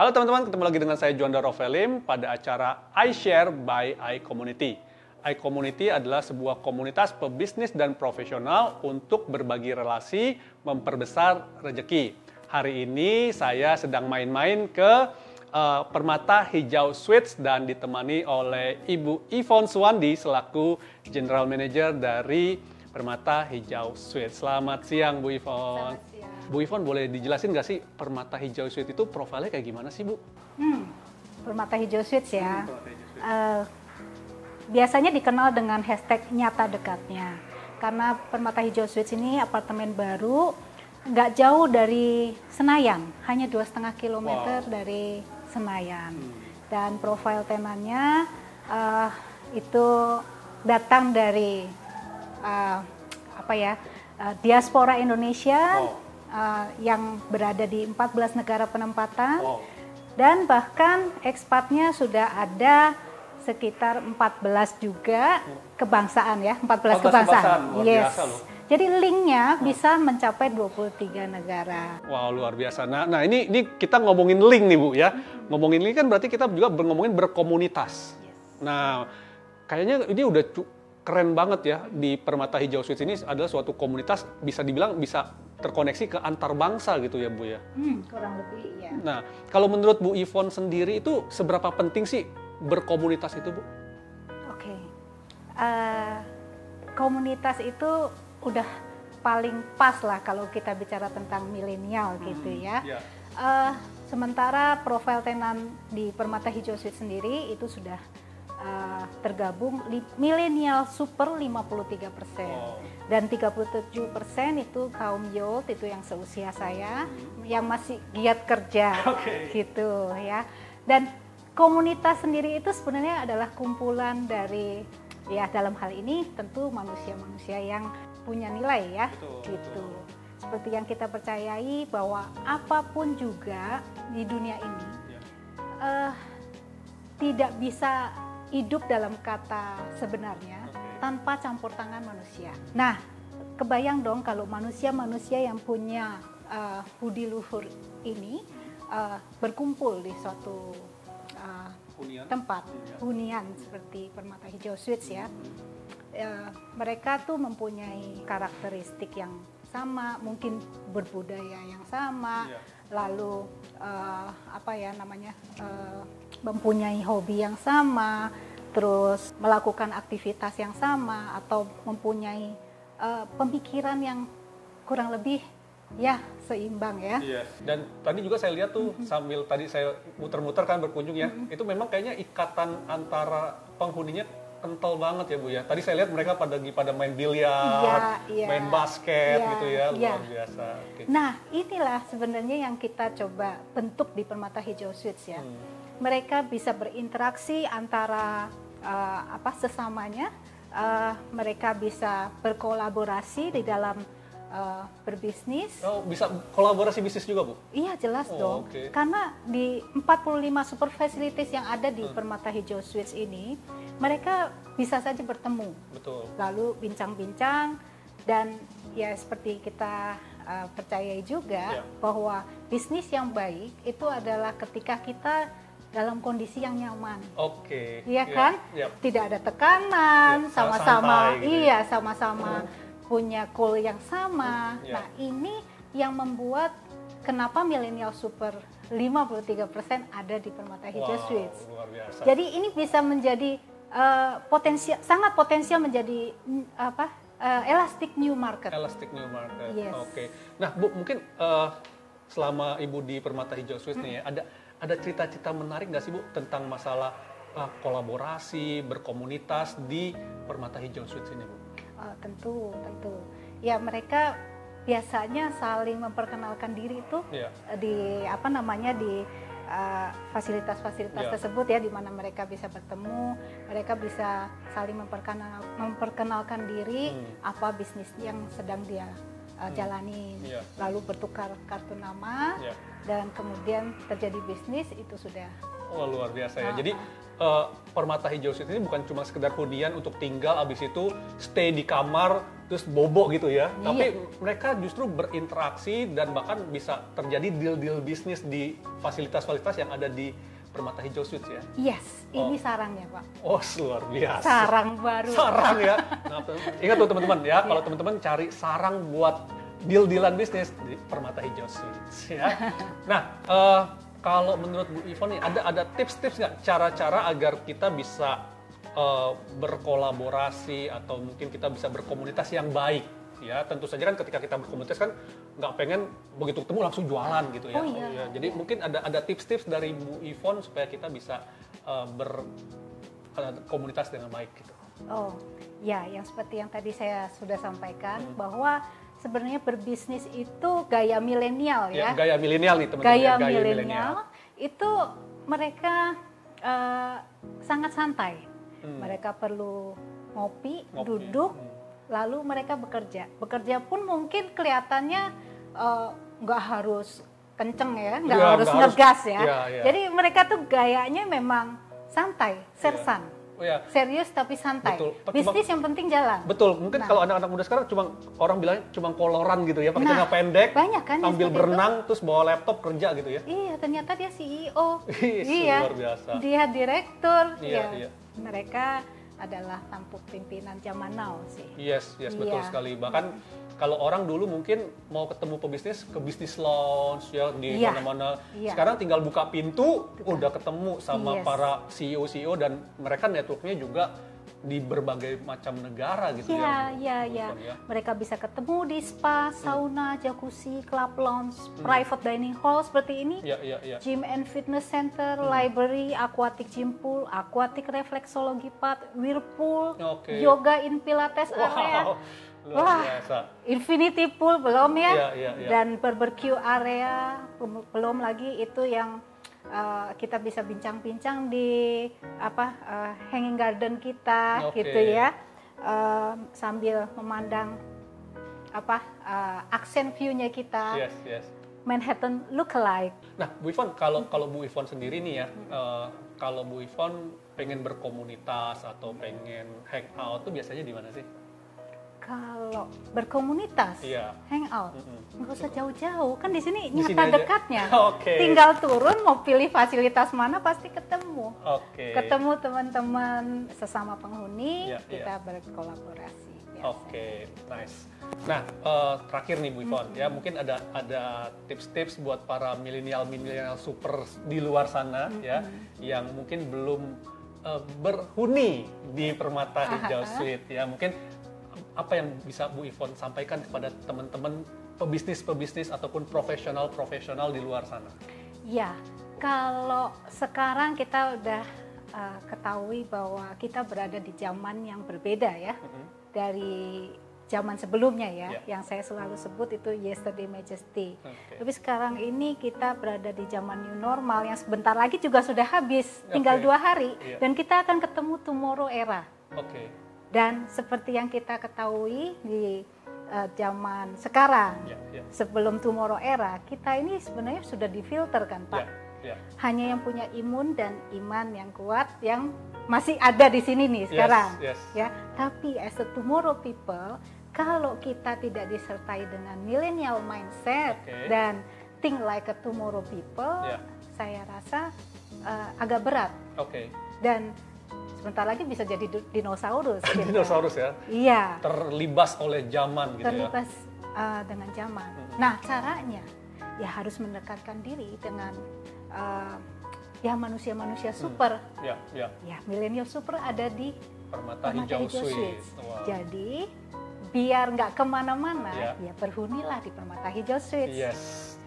Halo teman-teman, ketemu lagi dengan saya Juanda Rovelim pada acara iShare by iCommunity. iCommunity adalah sebuah komunitas pebisnis dan profesional untuk berbagi relasi, memperbesar rezeki. Hari ini saya sedang main-main ke Permata Hijau Suites dan ditemani oleh Ibu Yvonne Suwandi selaku General Manager dari Permata Hijau Suites. Selamat siang Bu Yvonne. Selamat siang. Bu Yvonne, boleh dijelasin nggak sih Permata Hijau Suites itu profilnya kayak gimana sih Bu? Permata Hijau Suites ya. Biasanya dikenal dengan hashtag nyata dekatnya. Karena Permata Hijau Suites ini apartemen baru, nggak jauh dari Senayan, hanya 2,5 kilometer dari Senayan. Dan profil tenannya itu datang dari diaspora Indonesia. Yang berada di 14 negara penempatan dan bahkan ekspatnya sudah ada sekitar 14 juga kebangsaan ya, 14 kebangsaan. Yes. Jadi linknya bisa mencapai 23 negara. Wow, luar biasa. Nah ini kita ngomongin link nih Bu ya. Ngomongin link kan berarti kita juga ngomongin berkomunitas. Nah, kayaknya ini udah keren banget ya, di Permata Hijau Suites ini adalah suatu komunitas bisa dibilang bisa terkoneksi ke antar bangsa gitu ya Bu ya. Kurang lebih ya. Nah, kalau menurut Bu Yvonne sendiri itu seberapa penting sih berkomunitas itu Bu? Oke. Komunitas itu udah paling pas lah kalau kita bicara tentang milenial gitu ya. Sementara profil tenan di Permata Hijau Suites sendiri itu sudah tergabung milenial super 53%. Dan 37% itu kaum youth, itu yang seusia saya, yang masih giat kerja gitu ya. Dan komunitas sendiri itu sebenarnya adalah kumpulan dari, ya dalam hal ini tentu manusia-manusia yang punya nilai ya. Gitu. Seperti yang kita percayai bahwa apapun juga di dunia ini tidak bisa hidup dalam kata sebenarnya tanpa campur tangan manusia. Nah, kebayang dong kalau manusia-manusia yang punya budi luhur ini berkumpul di suatu tempat hunian seperti Permata Hijau Suites ya. Mereka tuh mempunyai karakteristik yang sama, mungkin berbudaya yang sama, lalu mempunyai hobi yang sama, terus melakukan aktivitas yang sama, atau mempunyai pemikiran yang kurang lebih ya seimbang ya. Dan tadi juga saya lihat tuh sambil tadi saya muter-muter kan berkunjung ya, itu memang kayaknya ikatan antara penghuninya kental banget ya Bu ya. Tadi saya lihat mereka pada main biliar, main basket gitu ya, luar biasa. Nah, inilah sebenarnya yang kita coba bentuk di Permata Hijau Suites ya. Mereka bisa berinteraksi antara sesamanya, mereka bisa berkolaborasi di dalam berbisnis. Oh, bisa kolaborasi bisnis juga Bu? Iya, jelas dong. Karena di 45 super facilities yang ada di Permata Hijau Suites ini, mereka bisa saja bertemu. Lalu bincang-bincang, dan ya seperti kita percayai juga bahwa bisnis yang baik itu adalah ketika kita dalam kondisi yang nyaman. Iya kan? Tidak ada tekanan, sama-sama sama-sama punya goal yang sama. Nah, ini yang membuat kenapa milenial super 53% ada di Permata Hijau Suites. Jadi ini bisa menjadi sangat potensial menjadi elastic new market. Yes. Nah Bu, mungkin selama Ibu di Permata Hijau Suites nih ya, ada cerita-cerita menarik nggak sih Bu tentang masalah kolaborasi, berkomunitas di Permata Hijau Suites ini Bu? Tentu. Ya, mereka biasanya saling memperkenalkan diri itu di fasilitas-fasilitas tersebut ya, di mana mereka bisa bertemu, mereka bisa saling memperkenalkan diri, apa bisnis yang sedang dia jalani, lalu bertukar kartu nama, dan kemudian terjadi bisnis, itu sudah luar biasa ya. Jadi Permata Hijau Suites ini bukan cuma sekedar hunian untuk tinggal, abis itu stay di kamar terus bobo gitu ya. Iya. Tapi mereka justru berinteraksi dan bahkan bisa terjadi deal-deal bisnis di fasilitas-fasilitas yang ada di Permata Hijau Suites ya. Yes, ini sarangnya Pak. Oh, luar biasa. Sarang baru. Sarang ya. Nah, ingat tuh teman-teman ya, kalau teman-teman cari sarang buat deal-dealan bisnis di Permata Hijau Suites ya. Nah, kalau menurut Bu Yvonne nih, ada tips-tips nggak cara-cara agar kita bisa berkolaborasi atau mungkin kita bisa berkomunitas yang baik? Ya, tentu saja kan ketika kita berkomunitas kan nggak pengen begitu ketemu langsung jualan gitu ya. Oh, iya. Jadi mungkin ada tips-tips dari Bu Yvonne supaya kita bisa berkomunitas dengan baik gitu. Oh, ya, yang seperti yang tadi saya sudah sampaikan bahwa sebenarnya berbisnis itu gaya milenial ya. Gaya milenial nih teman-teman. Gaya milenial itu mereka sangat santai. Mereka perlu ngopi. Duduk, lalu mereka bekerja. Bekerja pun mungkin kelihatannya nggak harus kenceng ya, nggak harus ngegas ya. Jadi mereka tuh gayanya memang santai, sersan. Serius tapi santai. Bisnis yang penting jalan. Betul. Mungkin kalau anak-anak muda sekarang orang bilangnya cuma koloran gitu ya, pakai celana pendek, kan sambil berenang, terus bawa laptop kerja gitu ya. Iya, ternyata dia CEO. Iya, luar biasa. Dia direktur. Iya. Mereka adalah tampuk pimpinan zaman now sih. Yes, betul sekali. Bahkan kalau orang dulu mungkin mau ketemu pebisnis ke bisnis lounge ya di mana-mana. Sekarang tinggal buka pintu udah ketemu sama para CEO dan mereka networknya juga di berbagai macam negara gitu ya. Iya. Mereka bisa ketemu di spa, sauna, jacuzzi, club lounge, private dining hall seperti ini. Iya. Gym and fitness center, library, aquatic gym pool, aquatic reflexology pad, whirlpool, yoga in pilates area. Luar biasa. Infinity pool belum ya. Iya. Dan barbecue area belum lagi itu yang kita bisa bincang-bincang di hanging garden kita gitu ya, sambil memandang aksen view-nya kita. Yes. Manhattan look-alike. Nah, Bu Yvonne, kalau Bu Yvonne sendiri nih ya, kalau Bu Yvonne pengen berkomunitas atau pengen hangout tuh biasanya di mana sih? Kalau berkomunitas, hangout, nggak usah jauh-jauh, kan di sini nyata aja. dekatnya. Tinggal turun, mau pilih fasilitas mana pasti ketemu. Ketemu teman-teman sesama penghuni, kita berkolaborasi. Nice. Nah, terakhir nih Bu Yvonne, ya mungkin ada tips-tips buat para milenial super di luar sana ya, yang mungkin belum berhuni di Permata Hijau Suites ya, mungkin apa yang bisa Bu Yvonne sampaikan kepada teman-teman pebisnis ataupun profesional di luar sana? Ya, kalau sekarang kita udah ketahui bahwa kita berada di zaman yang berbeda ya, dari zaman sebelumnya ya, yang saya selalu sebut itu yesterday majesty. Tapi sekarang ini kita berada di zaman new normal yang sebentar lagi juga sudah habis, tinggal 2 hari, dan kita akan ketemu tomorrow era. Dan seperti yang kita ketahui di zaman sekarang, sebelum tomorrow era, kita ini sebenarnya sudah difilter kan Pak. Hanya yang punya imun dan iman yang kuat yang masih ada di sini nih sekarang. Ya, tapi as a tomorrow people, kalau kita tidak disertai dengan millennial mindset dan think like a tomorrow people, saya rasa agak berat. Dan sebentar lagi bisa jadi dinosaurus. Dinosaurus ya? Iya. Terlibas oleh zaman gitu Terlibas dengan zaman. Nah, caranya ya harus mendekatkan diri dengan manusia-manusia super. Ya, milenial super ada di Permata Hijau Suites. Jadi biar nggak kemana-mana, ya berhunilah di Permata Hijau Suites.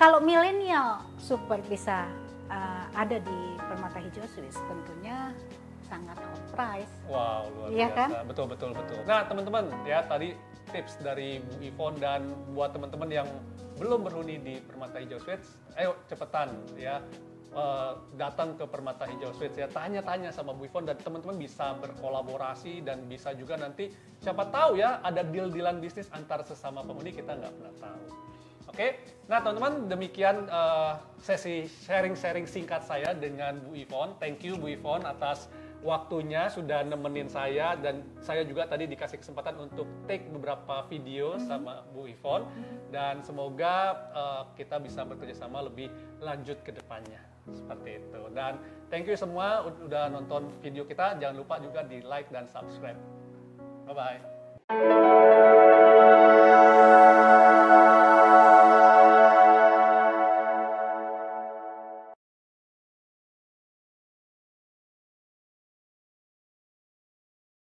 Kalau milenial super bisa ada di Permata Hijau Suites, tentunya sangat hot price. Wow, luar biasa. Kan? Betul. Nah, teman-teman, ya tadi tips dari Bu Yvonne, dan buat teman-teman yang belum berhuni di Permata Hijau Suites, ayo cepetan ya datang ke Permata Hijau Suites ya, tanya-tanya sama Bu Yvonne, dan teman-teman bisa berkolaborasi dan bisa juga nanti siapa tahu ya ada deal-dealan bisnis antar sesama penghuni, kita nggak pernah tahu. Oke, nah teman-teman demikian sesi sharing-sharing singkat saya dengan Bu Yvonne. Thank you Bu Yvonne atas waktunya sudah nemenin saya, dan saya juga tadi dikasih kesempatan untuk take beberapa video sama Bu Yvonne, dan semoga kita bisa bekerja sama lebih lanjut ke depannya seperti itu. Dan thank you semua udah nonton video kita, jangan lupa juga di like dan subscribe. Bye bye.